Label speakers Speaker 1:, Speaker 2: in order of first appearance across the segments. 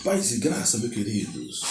Speaker 1: Paz e graça, meus queridos.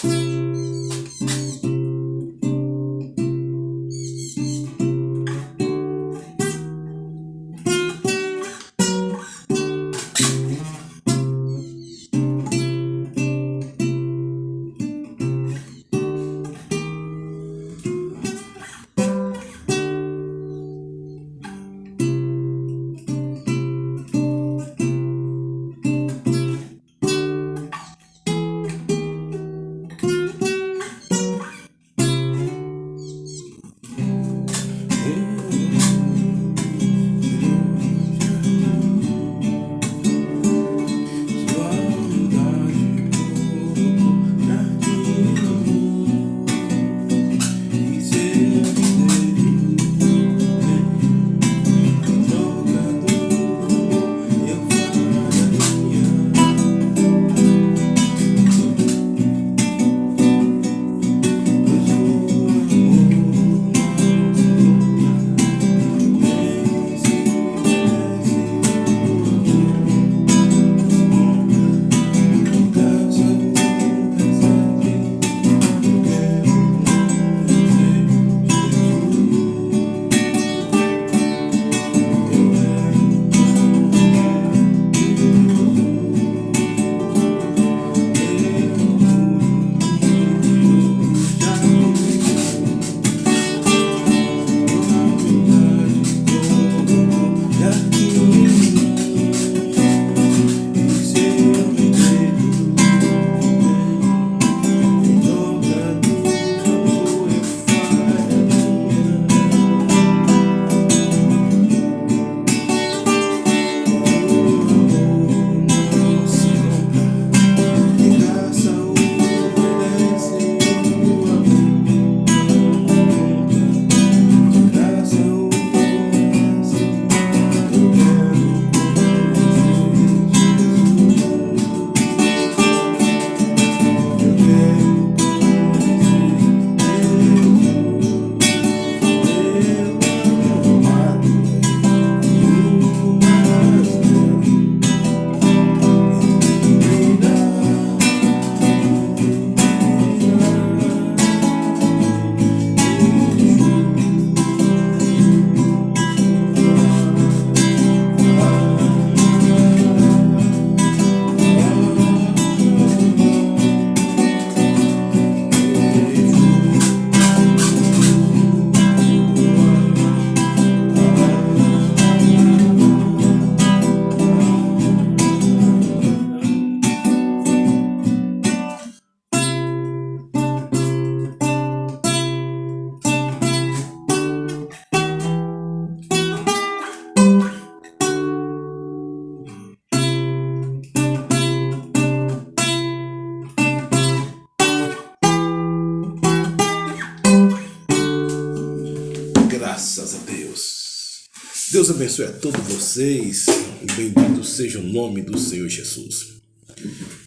Speaker 1: Graças a Deus. Deus abençoe a todos vocês e bendito seja o nome do Senhor Jesus.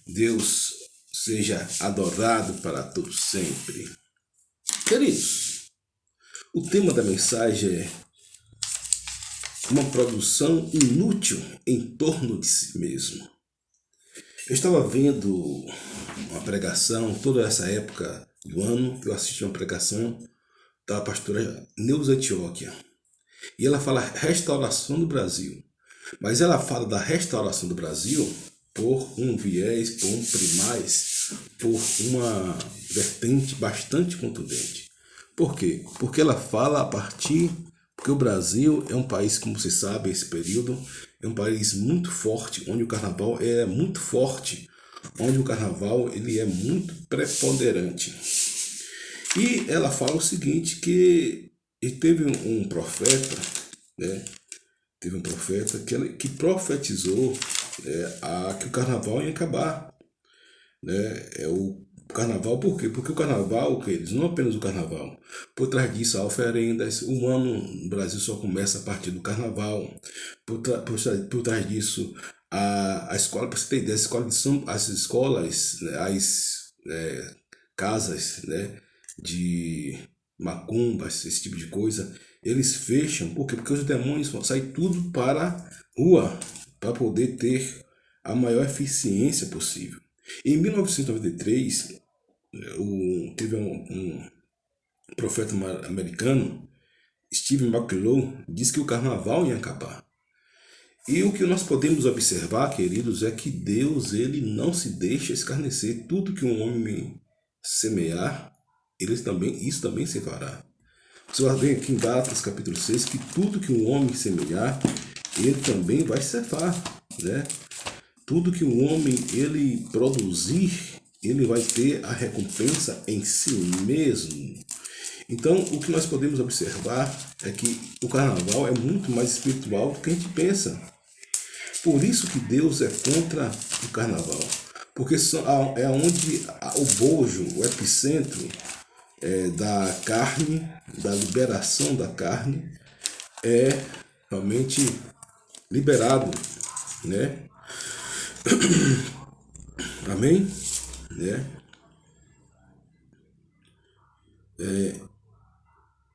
Speaker 1: Deus seja adorado para todos sempre. Queridos, o tema da mensagem é uma produção inútil em torno de si mesmo. Eu estava vendo uma pregação, toda essa época do ano, eu assisti uma pregação da pastora Neuza Antioquia. E ela fala restauração do Brasil. Mas ela fala da restauração do Brasil por um viés, por um primaz, por uma vertente bastante contundente. Por quê? Porque ela fala a partir... Porque o Brasil é um país, como você sabe, esse período, é um país muito forte, onde o carnaval é muito forte, onde o carnaval ele é muito preponderante. E ela fala o seguinte, que teve um profeta, né? Teve um profeta que profetizou que o carnaval ia acabar. Né? O carnaval, por quê? Porque o carnaval, queridos, não apenas o carnaval. Por trás disso, há oferendas. O ano no Brasil só começa a partir do carnaval. Por trás disso, a escola, para você ter ideia, as escolas, né, as casas, né, de macumbas, esse tipo de coisa, eles fecham. Por quê? Porque os demônios vão sair tudo para a rua para poder ter a maior eficiência possível. Em 1993, teve um profeta americano, Steve McCullough, disse que o carnaval ia acabar. E o que nós podemos observar, queridos, é que Deus, ele não se deixa escarnecer. Tudo que um homem semear, isso também se fará. Você vai ver aqui em Gálatas capítulo 6 que tudo que um homem semear, ele também vai ceifar, né? Tudo que um homem ele produzir, ele vai ter a recompensa em si mesmo. Então, o que nós podemos observar é que o carnaval é muito mais espiritual do que a gente pensa. Por isso que Deus é contra o carnaval. Porque é onde o bojo, o epicentro da carne, da liberação da carne, é realmente liberado, né? Amém? Né?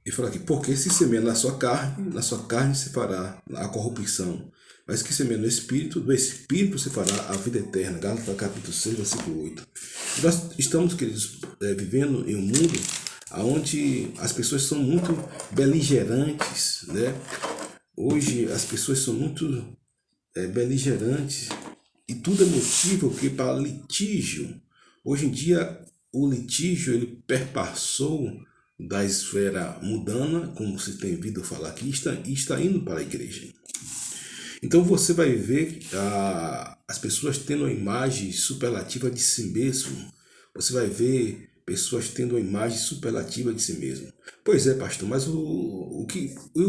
Speaker 1: E fala aqui, porque se semeia na sua carne se fará a corrupção. Mas que semeia no Espírito, do Espírito se fará a vida eterna. Gálatas capítulo 6, versículo 8. E nós estamos, queridos, vivendo em um mundo onde as pessoas são muito beligerantes, né? Hoje as pessoas são muito beligerantes e tudo é motivo que para litígio. Hoje em dia o litígio ele perpassou da esfera mundana, como se tem ouvido falar aqui, e está indo para a igreja. Então você vai ver as pessoas tendo uma imagem superlativa de si mesmo. Você vai ver pessoas tendo uma imagem superlativa de si mesmo. Pois é, pastor, mas o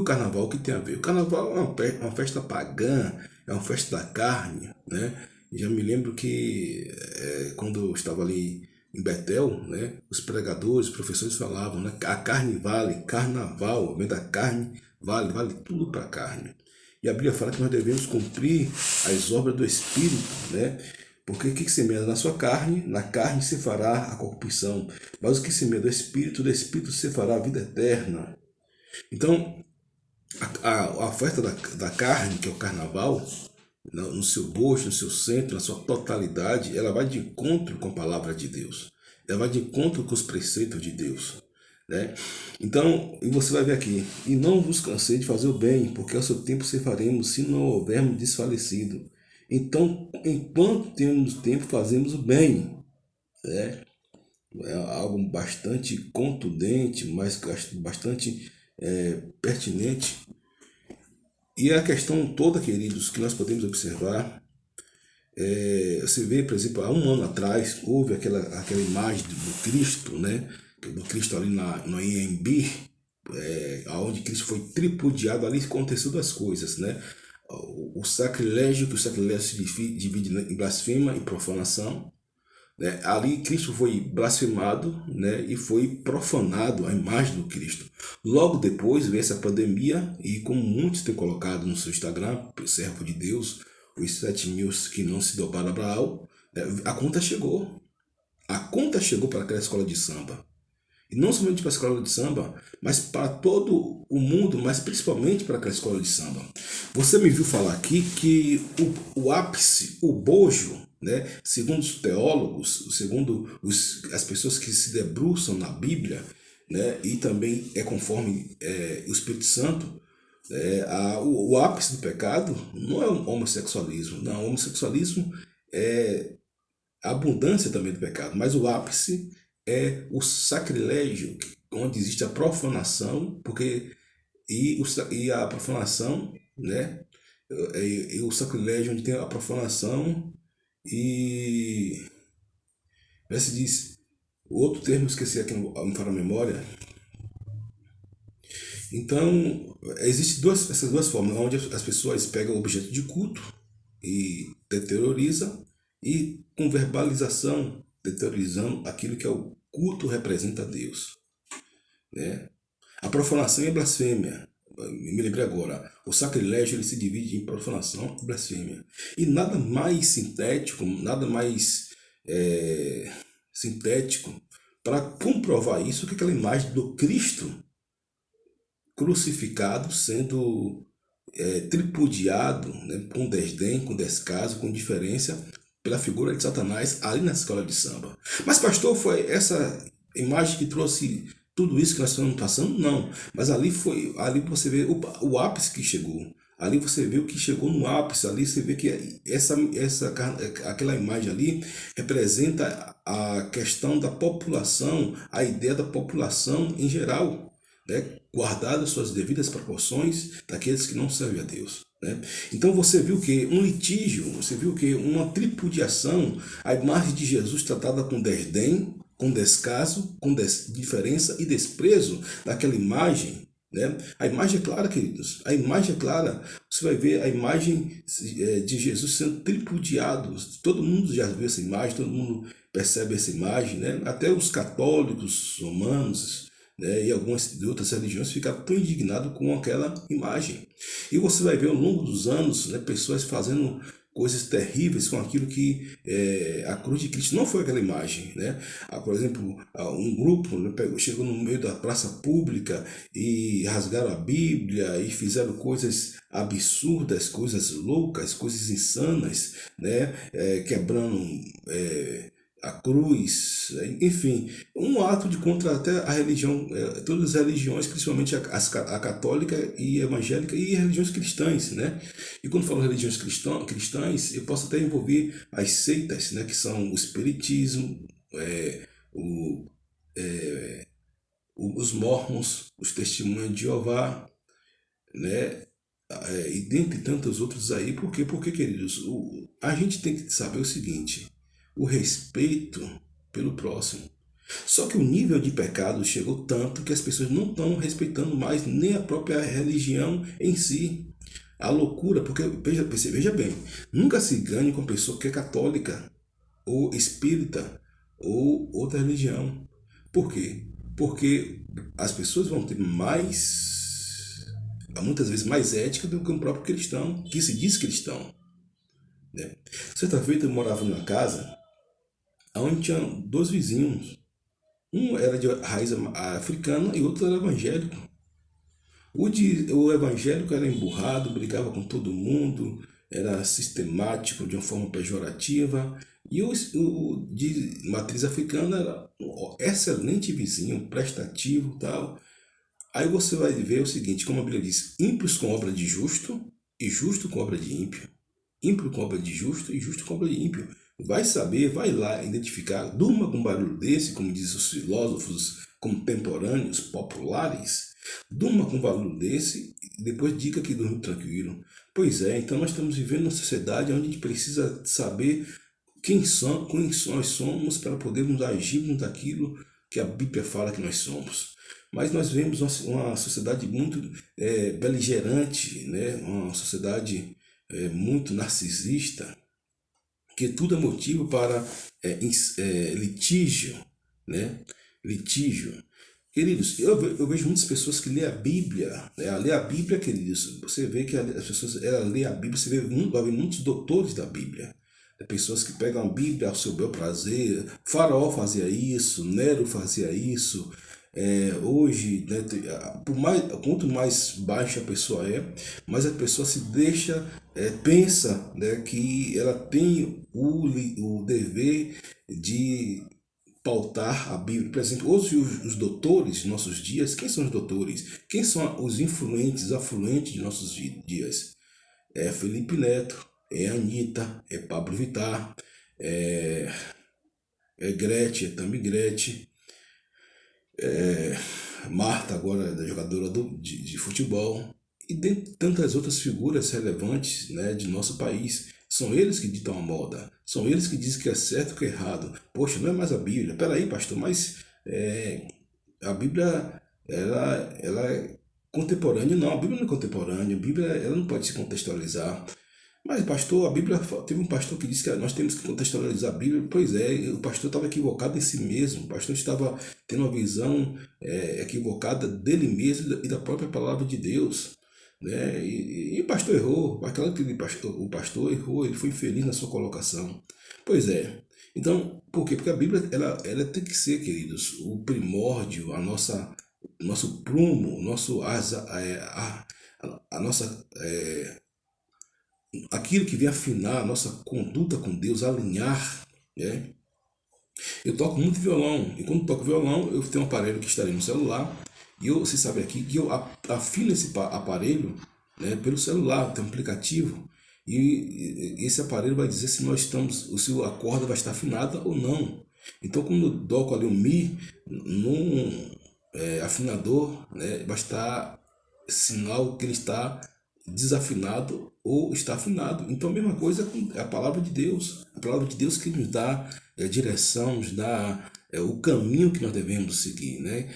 Speaker 1: carnaval, o que tem a ver? O carnaval é uma festa pagã, é uma festa da carne, né? Já me lembro que quando eu estava ali em Betel, né, os pregadores, os professores falavam, né, a carne vale, carnaval, vem da carne, vale tudo para a carne. E a Bíblia fala que nós devemos cumprir as obras do Espírito, né? Porque o que semeia na sua carne, na carne se fará a corrupção. Mas o que semeia do Espírito se fará a vida eterna. Então, a oferta da carne, que é o carnaval, no seu bojo, no seu centro, na sua totalidade, ela vai de encontro com a palavra de Deus. Ela vai de encontro com os preceitos de Deus. Né? Então, e você vai ver aqui, e não vos cansei de fazer o bem, porque ao seu tempo faremos, se não houvermos desfalecido. Então, enquanto temos tempo, fazemos o bem. Né? É algo bastante contundente, mas bastante pertinente. E a questão toda, queridos, que nós podemos observar, você vê, por exemplo, há um ano atrás, houve aquela imagem do Cristo, né? Do Cristo ali no IMB, onde Cristo foi tripudiado, ali aconteceu duas coisas, né? O sacrilégio, que o sacrilégio se divide em blasfema e profanação, né? Ali Cristo foi blasfemado, né? E foi profanado a imagem do Cristo. Logo depois veio essa pandemia e como muitos têm colocado no seu Instagram, servo de Deus, os 7.000 que não se dobraram a Baal, a conta chegou. A conta chegou para aquela escola de samba. E não somente para a escola de samba, mas para todo o mundo, mas principalmente para aquela escola de samba. Você me viu falar aqui que o ápice, o bojo, né, segundo os teólogos, segundo as pessoas que se debruçam na Bíblia, né, e também conforme o Espírito Santo, o ápice do pecado não é o homossexualismo. Não, o homossexualismo é a abundância também do pecado, mas o ápice é o sacrilégio, onde existe a profanação, e a profanação, né? E o sacrilégio onde tem a profanação e se diz o outro termo, esqueci aqui, não me fala a memória. Então, existem essas duas formas, onde as pessoas pegam o objeto de culto e deteriorizam, e com verbalização, deteriorizando aquilo que é o culto representa a Deus. Né? A profanação é blasfêmia. Me lembrei agora, o sacrilégio ele se divide em profanação e blasfêmia. E nada mais sintético, nada mais sintético para comprovar isso que aquela imagem do Cristo crucificado sendo tripudiado, né, com desdém, com descaso, com indiferença pela figura de Satanás ali na escola de samba. Mas, pastor, foi essa imagem que trouxe tudo isso que nós estamos passando? Não. Mas ali você vê o ápice que chegou. Ali você vê o que chegou no ápice, ali você vê que aquela imagem ali representa a questão da população, a ideia da população em geral, né? Guardadas suas devidas proporções daqueles que não servem a Deus. Né? Então você viu que um litígio, você viu que uma tripudiação, a imagem de Jesus tratada com desdém, com descaso, com diferença e desprezo daquela imagem. Né? A imagem é clara, queridos. A imagem é clara. Você vai ver a imagem de Jesus sendo tripudiado. Todo mundo já viu essa imagem, todo mundo percebe essa imagem. Né? Até os católicos romanos, né, e algumas de outras religiões ficaram tão indignados com aquela imagem. E você vai ver ao longo dos anos, né, pessoas fazendo coisas terríveis com aquilo que a cruz de Cristo não foi aquela imagem. Né? Por exemplo, um grupo, né, chegou no meio da praça pública e rasgaram a Bíblia e fizeram coisas absurdas, coisas loucas, coisas insanas, né? Quebrando a cruz, enfim, um ato de contra até a religião, todas as religiões, principalmente a católica e evangélica e religiões cristãs, né? E quando falo religiões cristãs, eu posso até envolver as seitas, né? Que são o espiritismo, o, os mormons, os testemunhos de Jeová, né? E dentre tantos outros aí, por quê? Porque, queridos, a gente tem que saber o seguinte: o respeito pelo próximo. Só que o nível de pecado chegou tanto que as pessoas não estão respeitando mais nem a própria religião em si. A loucura, porque veja bem, nunca se ganhe com pessoa que é católica, ou espírita, ou outra religião. Por quê? Porque as pessoas vão ter muitas vezes mais ética do que um próprio cristão, que se diz cristão. Né? Certa feita eu morava numa casa onde tinha dois vizinhos. Um era de raiz africana e outro era evangélico. O evangélico era emburrado, brigava com todo mundo, era sistemático de uma forma pejorativa. E o de matriz africana era um excelente vizinho, prestativo e tal. Aí você vai ver o seguinte, como a Bíblia diz: ímpios com obra de justo e justo com obra de ímpio. Ímpio com obra de justo e justo com obra de ímpio. Vai saber, vai lá identificar, durma com um barulho desse, como dizem os filósofos contemporâneos, populares, durma com um barulho desse e depois diga que dormiu tranquilo. Pois é, então nós estamos vivendo uma sociedade onde a gente precisa saber quem nós somos para podermos agirmos daquilo que a Bíblia fala que nós somos. Mas nós vemos uma sociedade muito beligerante, né? Uma sociedade muito narcisista, que tudo é motivo para litígio, né? Litígio. Queridos, eu vejo muitas pessoas que lêem a Bíblia, né? Ler a Bíblia, queridos, você vê que as pessoas lêem a Bíblia, você vai ver muitos doutores da Bíblia. Pessoas que pegam a Bíblia ao seu bel prazer. Faraó fazia isso, Nero fazia isso. Hoje, né, quanto mais baixa a pessoa mais a pessoa se deixa, pensa, né, que ela tem o dever de pautar a Bíblia. Por exemplo, hoje os doutores de nossos dias, quem são os doutores? Quem são os influentes, afluentes de nossos dias? É Felipe Neto, é Anitta, é Pablo Vittar, é Gretchen, é Tammy Gretchen, Marta agora é jogadora de futebol, e dentre tantas outras figuras relevantes, né, de nosso país. São eles que ditam a moda, são eles que dizem que é certo ou que é errado. Poxa, não é mais a Bíblia. Peraí, pastor, mas a Bíblia ela é contemporânea. Não, a Bíblia não é contemporânea, a Bíblia ela não pode se contextualizar. Mas, pastor, a Bíblia, teve um pastor que disse que nós temos que contextualizar a Bíblia. Pois é, o pastor estava equivocado em si mesmo. O pastor estava tendo uma visão equivocada dele mesmo e da própria palavra de Deus. Né? E o pastor errou. Aquela que o pastor errou, ele foi infeliz na sua colocação. Pois é. Então, por quê? Porque a Bíblia ela tem que ser, queridos, o primórdio, nosso prumo, a nossa aquilo que vem afinar a nossa conduta com Deus, alinhar, né? Eu toco muito violão, e quando toco violão, eu tenho um aparelho que está ali no celular, e você sabe aqui que eu afino esse aparelho, né, pelo celular, tem um aplicativo, e esse aparelho vai dizer se nós estamos, se a corda vai estar afinada ou não. Então, quando eu toco ali o Mi, num afinador, né, vai estar sinal que ele está desafinado ou está afinado. Então a mesma coisa com a palavra de Deus. A palavra de Deus que nos dá direção, nos dá o caminho que nós devemos seguir, né?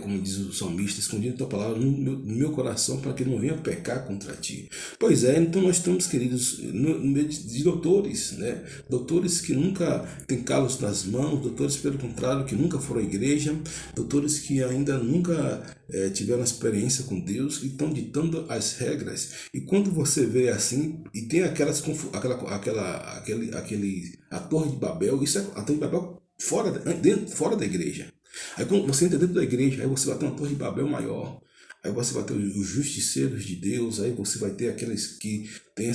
Speaker 1: Como diz o salmista, escondido a tua palavra no meu coração para que eu não venha pecar contra ti. Pois é, então nós estamos, queridos, no meio de doutores, né? Doutores que nunca têm calos nas mãos, doutores, pelo contrário, que nunca foram à igreja, doutores que ainda nunca tiveram experiência com Deus e estão ditando as regras. E quando você vê assim, e tem a Torre de Babel, isso é a Torre de Babel fora da igreja. Aí quando você entra dentro da igreja, aí você vai ter uma Torre de Babel maior. Aí você vai ter os justiceiros de Deus, aí você vai ter aqueles que tem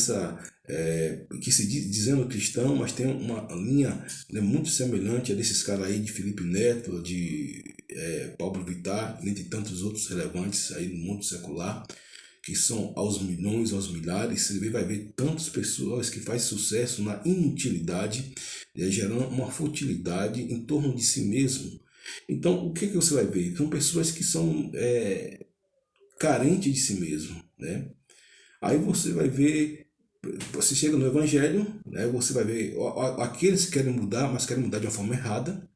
Speaker 1: que se dizendo cristão, mas tem uma linha, né, muito semelhante a desses caras aí de Felipe Neto, de Pablo Vittar, dentre tantos outros relevantes aí no mundo secular, que são aos milhões, aos milhares. Você vai ver tantas pessoas que fazem sucesso na inutilidade, gerando uma futilidade em torno de si mesmo. Então, o que você vai ver? São pessoas que são carentes de si mesmo, né? Aí você vai ver, você chega no Evangelho, né? Você vai ver aqueles que querem mudar, mas querem mudar de uma forma errada,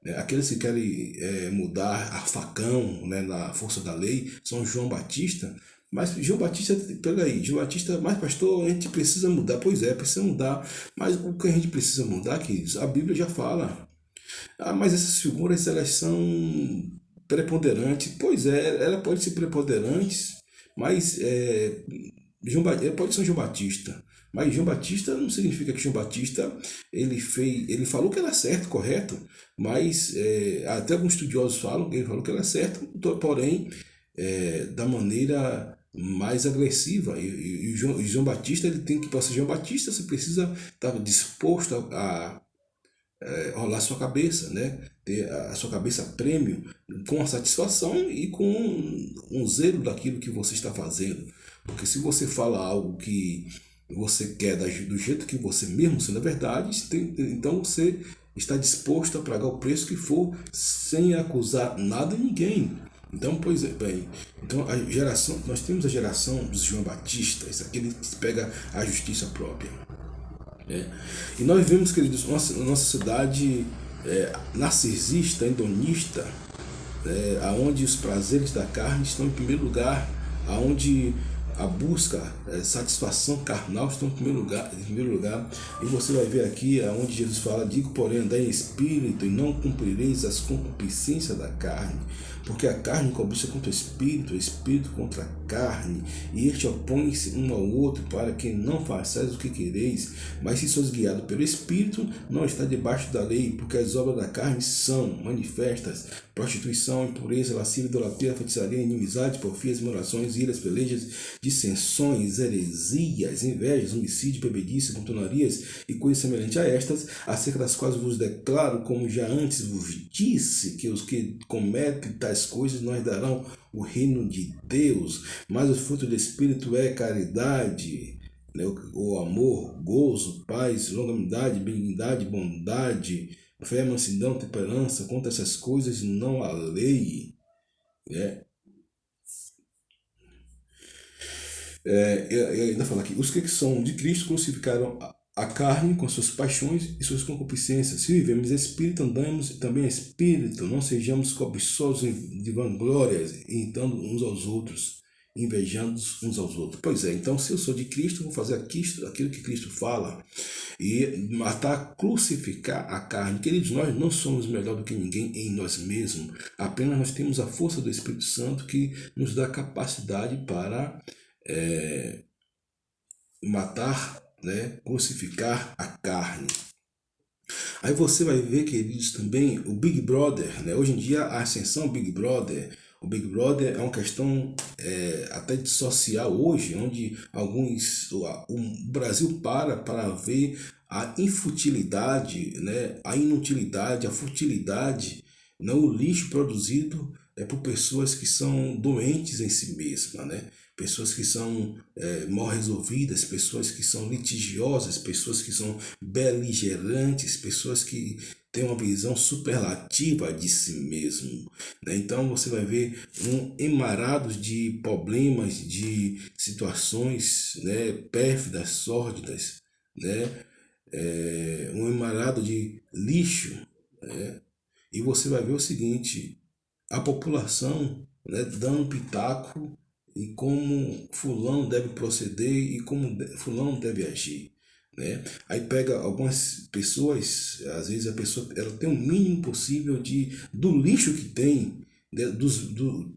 Speaker 1: né? Aqueles que querem mudar a facão, né, na força da lei, são João Batista. Mas João Batista, peraí, João Batista, mas pastor, a gente precisa mudar. Pois é, precisa mudar. Mas o que a gente precisa mudar, queridos, a Bíblia já fala. Ah, mas essas figuras, elas são preponderantes. Pois é, ela pode ser preponderantes, mas pode ser João Batista. Mas João Batista não significa que João Batista ele falou que era certo, correto, mas até alguns estudiosos falam que ele falou que era certo, porém da maneira mais agressiva. E João Batista, ele tem que, para ser João Batista, você precisa estar disposto a rolar sua cabeça, né? Ter a sua cabeça prêmio, com a satisfação e com um zelo daquilo que você está fazendo. Porque se você fala algo que você quer do jeito que você mesmo sendo a verdade, então você está disposto a pagar o preço que for sem acusar nada e ninguém. Então, pois é, bem, então nós temos a geração dos João Batistas, aquele que pega a justiça própria. E nós vemos, queridos, nossa sociedade narcisista, hedonista, aonde os prazeres da carne estão em primeiro lugar, aonde a busca, satisfação carnal estão em primeiro lugar, e você vai ver aqui aonde Jesus fala: digo, porém, andai em espírito e não cumprireis as concupiscências da carne, porque a carne cobiça contra o espírito contra a carne, e este opõe-se um ao outro, para que não façais o que quereis. Mas se sois guiados pelo espírito, não está debaixo da lei, porque as obras da carne são manifestas: prostituição, impureza, lascívia, idolatria, feitiçaria, inimizade, porfias, murmurações, iras, pelejas, dissensões, heresias, invejas, homicídio, bebedice, contonarias e coisas semelhantes a estas, acerca das quais vos declaro, como já antes vos disse, que os que cometem tais coisas não herdarão o reino de Deus. Mas o fruto do Espírito é caridade, né, o amor, gozo, paz, longanimidade, benignidade, bondade, fé, mansidão, temperança. Contra essas coisas não há lei. né? Eu ainda falo aqui: os que são de Cristo crucificaram a carne com suas paixões e suas concupiscências. Se vivemos espírito, andamos também espírito. Não sejamos cobiçosos de vanglórias, imitando uns aos outros, invejando uns aos outros. Pois é, então se eu sou de Cristo, eu vou fazer aquilo que Cristo fala, e matar, crucificar a carne. Queridos, nós não somos melhor do que ninguém em nós mesmos, apenas nós temos a força do Espírito Santo que nos dá capacidade para matar, né, crucificar a carne. Aí você vai ver, queridos, também o Big Brother, né? Hoje em dia a ascensão Big Brother, O Big Brother é uma questão até de social hoje, onde o Brasil para ver a infutilidade, né, a inutilidade, a futilidade, não o lixo produzido por pessoas que são doentes em si mesmas, né? Pessoas que são mal resolvidas, pessoas que são litigiosas, pessoas que são beligerantes, pessoas que têm uma visão superlativa de si mesmo, né? Então você vai ver um emarado de problemas, de situações, né, pérfidas, sórdidas, né? Um emarado de lixo, né? E você vai ver o seguinte, a população, né, dando pitaco e como fulano deve proceder e como fulano deve agir, né? Aí pega algumas pessoas, às vezes a pessoa ela tem o mínimo possível do lixo que tem, né,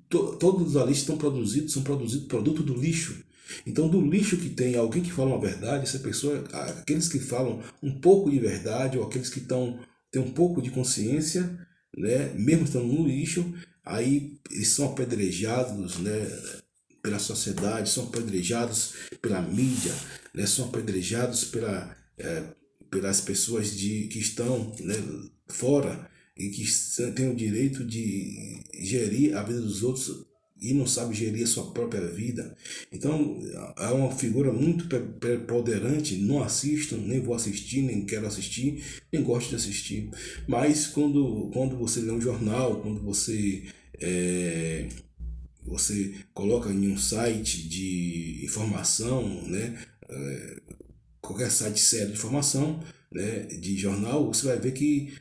Speaker 1: todos os ali estão produzidos, são produzidos produto do lixo. Então, do lixo que tem alguém que fala uma verdade, essa pessoa, aqueles que falam um pouco de verdade ou aqueles que têm um pouco de consciência, né, mesmo estando no lixo, aí eles são apedrejados, né, pela sociedade, são apedrejados pela mídia, né, são apedrejados pelas pessoas que estão, né, fora e que têm o direito de gerir a vida dos outros e não sabe gerir a sua própria vida. Então, é uma figura muito preponderante, não assisto, nem vou assistir, nem quero assistir, nem gosto de assistir. Mas quando você lê um jornal, quando você coloca em um site de informação, né, qualquer site sério de informação, né, de jornal, você vai ver que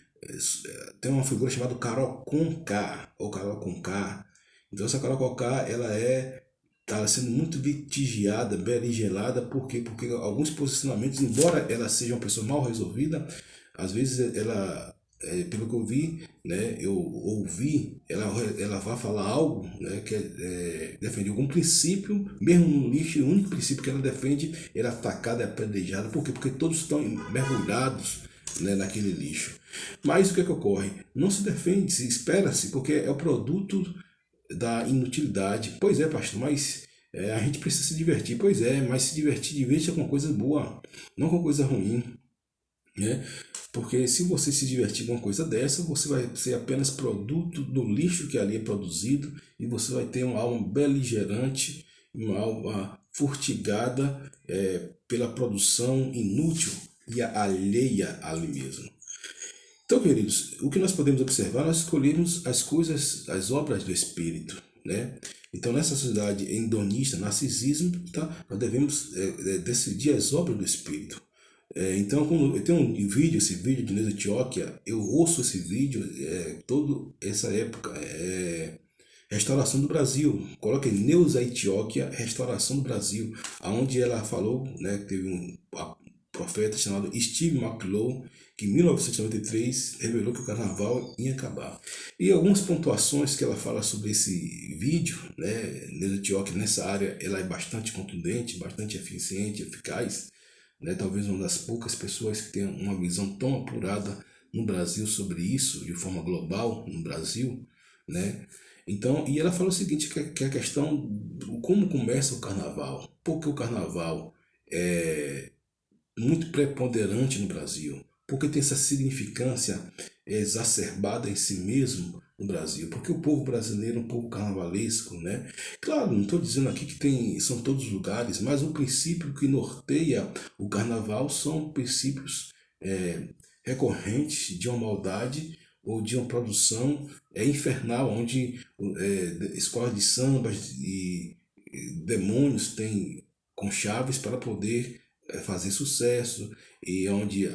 Speaker 1: tem uma figura chamada Carol Conká, ou Carol Conká. Então essa Carol Conká, ela está sendo muito litigiada, beligerada, por quê? Porque alguns posicionamentos, embora ela seja uma pessoa mal resolvida, às vezes ela, pelo que eu vi, né, eu ouvi, ela vai falar algo, né, que defende algum princípio, mesmo no lixo, o único princípio que ela defende, ela é atacada, é apedrejada. Por quê? Porque todos estão mergulhados, né, naquele lixo. Mas o que ocorre? Não se defende, se espera-se, porque é o produto da inutilidade. Pois é, pastor, mas a gente precisa se divertir. Pois é, mas se divertir com coisa boa, não com coisa ruim, né? Porque se você se divertir com uma coisa dessa, você vai ser apenas produto do lixo que ali é produzido e você vai ter uma alma beligerante, uma alma furtigada pela produção inútil e alheia a ali mesmo. Então, queridos, o que nós podemos observar, nós escolhemos as coisas, as obras do Espírito, né? Então, nessa sociedade hedonista, narcisismo, tá? Nós devemos decidir as obras do Espírito. Então, quando eu tenho esse vídeo de Neuza Antioquia, eu ouço esse vídeo toda essa época, Restauração do Brasil. Coloque Neuza Antioquia, Restauração do Brasil, onde ela falou, né, que teve um profeta chamado Steve McClure, que em 1993 revelou que o carnaval ia acabar. E algumas pontuações que ela fala sobre esse vídeo, né, Neuza Antioquia, nessa área, ela é bastante contundente, bastante eficiente, eficaz, né? Talvez uma das poucas pessoas que tem uma visão tão apurada no Brasil sobre isso, de forma global no Brasil, né? Então, e ela fala o seguinte, que a questão como começa o carnaval, porque o carnaval é muito preponderante no Brasil, porque tem essa significância exacerbada em si mesmo no Brasil, porque o povo brasileiro é um povo carnavalesco, né? Claro, não estou dizendo aqui que são todos os lugares, mas o princípio que norteia o carnaval são princípios recorrentes de uma maldade ou de uma produção infernal, onde escolas de sambas e demônios têm conchaves para poder fazer sucesso, e onde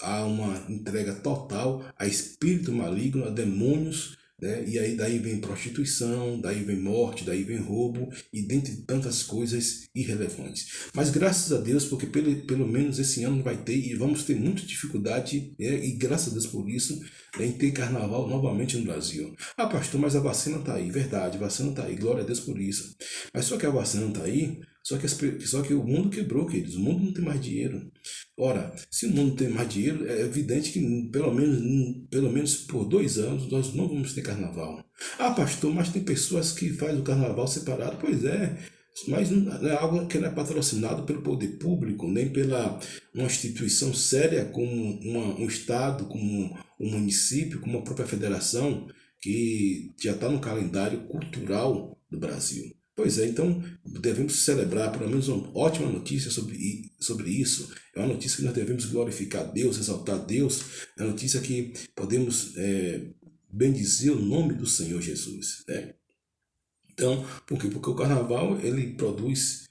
Speaker 1: há uma entrega total a espírito maligno, a demônios, né? E aí daí vem prostituição, daí vem morte, daí vem roubo e dentre tantas coisas irrelevantes. Mas graças a Deus, porque pelo menos esse ano vai ter e vamos ter muita dificuldade, e graças a Deus por isso, em ter carnaval novamente no Brasil. Ah, pastor, mas a vacina está aí. Verdade, a vacina está aí, glória a Deus por isso. Mas só que a vacina está aí, Só que o mundo quebrou, queridos. O mundo não tem mais dinheiro. Ora, se o mundo não tem mais dinheiro, é evidente que pelo menos por 2 anos nós não vamos ter carnaval. Ah, pastor, mas tem pessoas que fazem o carnaval separado. Pois é, mas não é algo que não é patrocinado pelo poder público, nem pela uma instituição séria como um Estado, como um município, como a própria federação, que já está no calendário cultural do Brasil. Pois é, então devemos celebrar pelo menos uma ótima notícia sobre isso. É uma notícia que nós devemos glorificar Deus, exaltar Deus. É uma notícia que podemos bendizer o nome do Senhor Jesus, né? Então, por quê? Porque o carnaval ele produz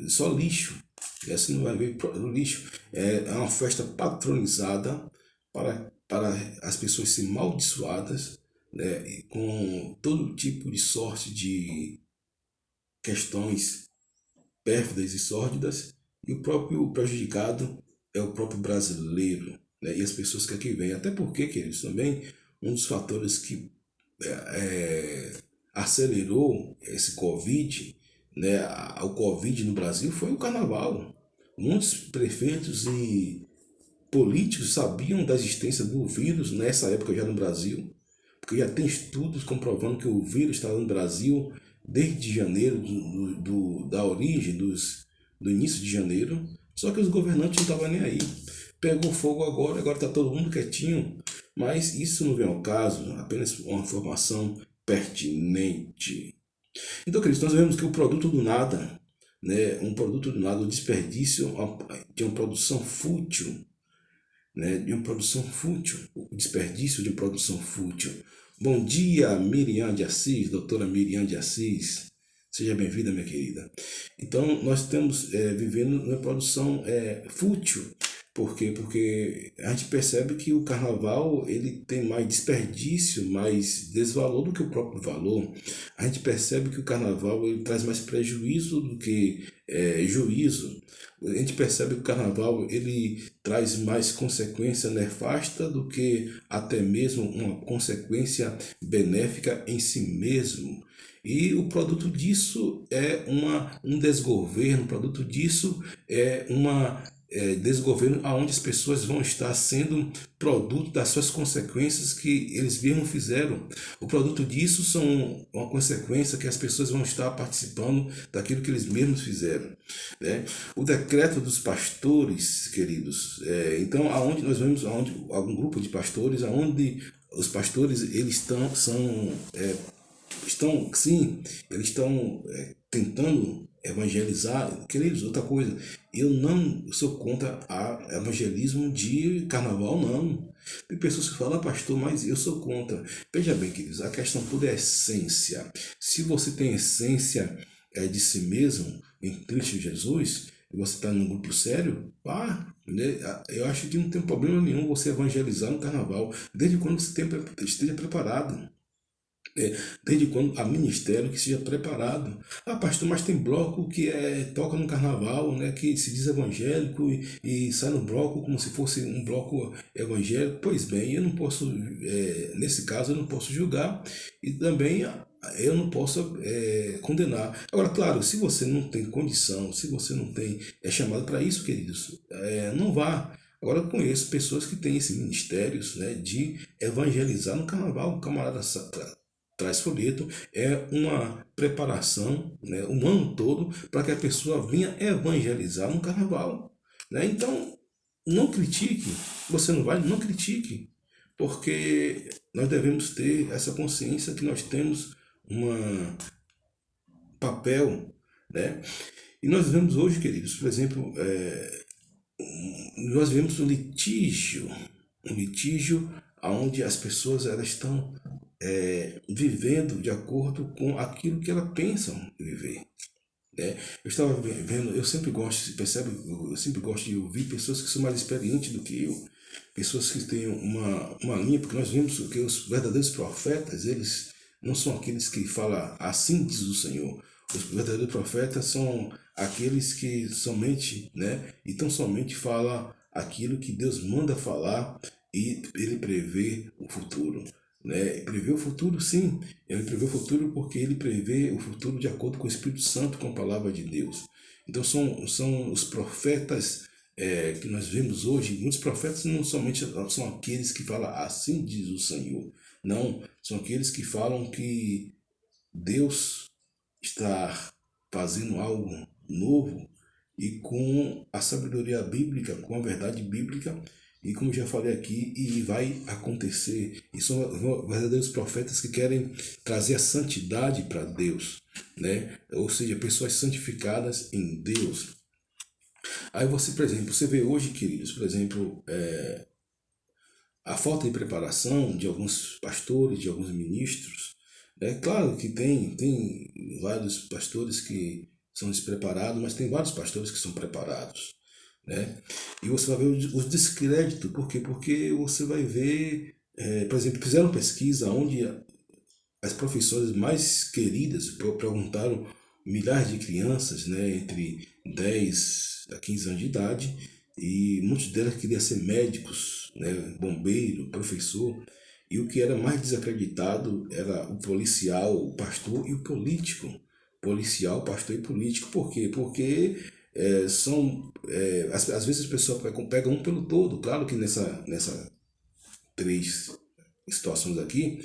Speaker 1: só lixo. E assim não vai ver lixo. É uma festa patronizada para as pessoas serem amaldiçoadas, né, e com todo tipo de sorte de questões pérfidas e sórdidas, e o próprio prejudicado é o próprio brasileiro, né, e as pessoas que aqui vêm. Até porque, queridos, também um dos fatores que acelerou esse Covid, né, o Covid no Brasil foi o carnaval. Muitos prefeitos e políticos sabiam da existência do vírus nessa época já no Brasil, porque já tem estudos comprovando que o vírus estava no Brasil desde janeiro, da origem, do início de janeiro, só que os governantes não estavam nem aí. Pegou fogo agora está todo mundo quietinho, mas isso não vem ao caso, apenas uma informação pertinente. Então, queridos, nós vemos que o produto do nada, né, um produto do nada, o desperdício de uma produção fútil, né, de uma produção fútil, o desperdício de produção fútil. Bom dia, Miriam de Assis, doutora Miriam de Assis. Seja bem-vinda, minha querida. Então, nós estamos vivendo uma produção fútil. Por quê? Porque a gente percebe que o carnaval ele tem mais desperdício, mais desvalor do que o próprio valor. A gente percebe que o carnaval ele traz mais prejuízo do que juízo. A gente percebe que o carnaval ele traz mais consequência nefasta do que até mesmo uma consequência benéfica em si mesmo. E o produto disso é um desgoverno, o produto disso é desgoverno onde as pessoas vão estar sendo produto das suas consequências que eles mesmos fizeram. O produto disso são uma consequência que as pessoas vão estar participando daquilo que eles mesmos fizeram, né? O decreto dos pastores, queridos, então aonde nós vemos aonde algum grupo de pastores, aonde os pastores eles estão, sim, eles estão tentando evangelizar. Queridos, outra coisa, eu não sou contra a evangelismo de carnaval, não. Tem pessoas que falam, pastor, mas eu sou contra. Veja bem, queridos, a questão toda é essência. Se você tem essência de si mesmo em Cristo Jesus, e você está num grupo sério, né, eu acho que não tem problema nenhum você evangelizar no carnaval, desde quando você esteja preparado. Desde quando há ministério que seja preparado. Ah, pastor, mas tem bloco que toca no carnaval, né, que se diz evangélico e sai no bloco como se fosse um bloco evangélico. Pois bem, eu não posso, nesse caso, eu não posso julgar e também eu não posso condenar. Agora, claro, se você não tem condição, se você não tem chamado para isso, queridos, não vá. Agora eu conheço pessoas que têm esse ministérios, né, de evangelizar no carnaval. O camarada traz folheto, é uma preparação, né, o ano todo para que a pessoa venha evangelizar no carnaval, né? Então, não critique, você não vai, não critique, porque nós devemos ter essa consciência que nós temos um papel, né? E nós vemos hoje, queridos, por exemplo, nós vemos um litígio onde as pessoas elas estão vivendo de acordo com aquilo que elas pensam viver, né? Eu estava vendo, eu sempre gosto, se percebe, eu sempre gosto de ouvir pessoas que são mais experientes do que eu, pessoas que têm uma linha, porque nós vemos que os verdadeiros profetas, eles não são aqueles que falam assim diz o Senhor. Os verdadeiros profetas são aqueles que somente, né, então somente fala aquilo que Deus manda falar e ele prevê o futuro. Né? Prevê o futuro, sim. Ele prevê o futuro porque ele prevê o futuro de acordo com o Espírito Santo, com a palavra de Deus. Então são os profetas que nós vemos hoje. Muitos profetas não somente são aqueles que falam assim diz o Senhor. Não, são aqueles que falam que Deus está fazendo algo novo e com a sabedoria bíblica, com a verdade bíblica, e como já falei aqui, e vai acontecer. E são verdadeiros profetas que querem trazer a santidade para Deus, né? Ou seja, pessoas santificadas em Deus. Aí você, por exemplo, você vê hoje, queridos, por exemplo, a falta de preparação de alguns pastores, de alguns ministros. É claro que tem vários pastores que são despreparados, mas tem vários pastores que são preparados, né? E você vai ver os descréditos. Por quê? Porque você vai ver, por exemplo, fizeram pesquisa onde as profissões mais queridas, perguntaram milhares de crianças, né, entre 10 a 15 anos de idade, e muitos delas queriam ser médicos, né, bombeiro, professor, e o que era mais desacreditado era o policial, o pastor e o político. Policial, pastor e político. Por quê? Porque às vezes as pessoas pegam um pelo todo. Claro que nessa três situações aqui,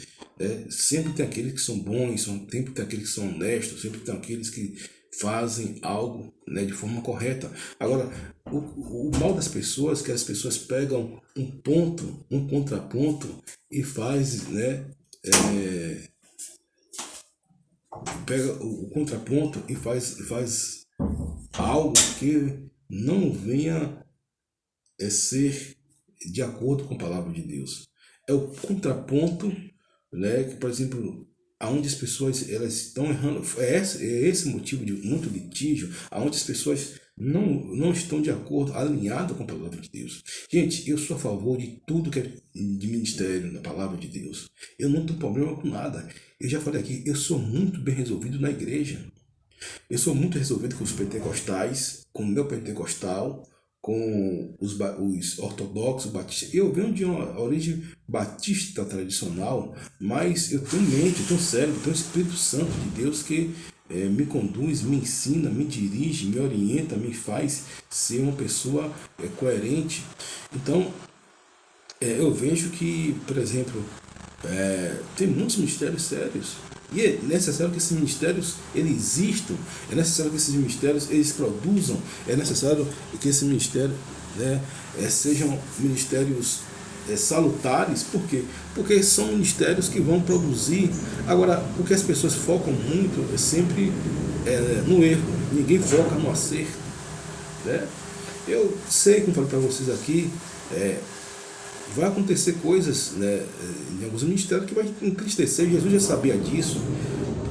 Speaker 1: sempre tem aqueles que são bons, sempre tem aqueles que são honestos, sempre tem aqueles que fazem algo, né, de forma correta. Agora, o mal das pessoas é que as pessoas pegam um ponto, um contraponto e faz, né, pega o contraponto e faz algo que não venha ser de acordo com a palavra de Deus. É o contraponto, né, que, por exemplo, aonde as pessoas elas estão errando, é esse motivo de muito litígio, aonde as pessoas não estão de acordo, alinhado com a palavra de Deus. Gente, eu sou a favor de tudo que é de ministério na palavra de Deus. Eu não tenho problema com nada. Eu já falei aqui, eu sou muito bem resolvido na igreja. Eu sou muito resolvido com os pentecostais, com o neopentecostal, com os ortodoxos, batistas. Eu venho de uma origem batista tradicional, mas eu tenho mente, eu tenho cérebro, eu tenho o Espírito Santo de Deus que me conduz, me ensina, me dirige, me orienta, me faz ser uma pessoa coerente. Então, eu vejo que, por exemplo, tem muitos ministérios sérios. E é necessário que esses ministérios eles existam, é necessário que esses ministérios eles produzam, é necessário que esses ministérios, né, sejam ministérios salutares. Por quê? Porque são ministérios que vão produzir. Agora, o que as pessoas focam muito é sempre no erro, ninguém foca no acerto, né? Eu sei, como falei para vocês aqui, vai acontecer coisas, né, em alguns ministérios que vai entristecer. Jesus já sabia disso.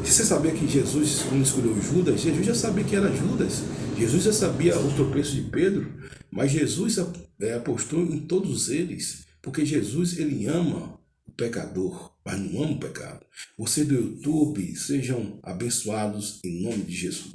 Speaker 1: Você sabia que Jesus, quando escolheu Judas, Jesus já sabia que era Judas. Jesus já sabia o tropeço de Pedro, mas Jesus apostou em todos eles, porque Jesus ele ama o pecador, mas não ama o pecado. Vocês do YouTube, sejam abençoados em nome de Jesus.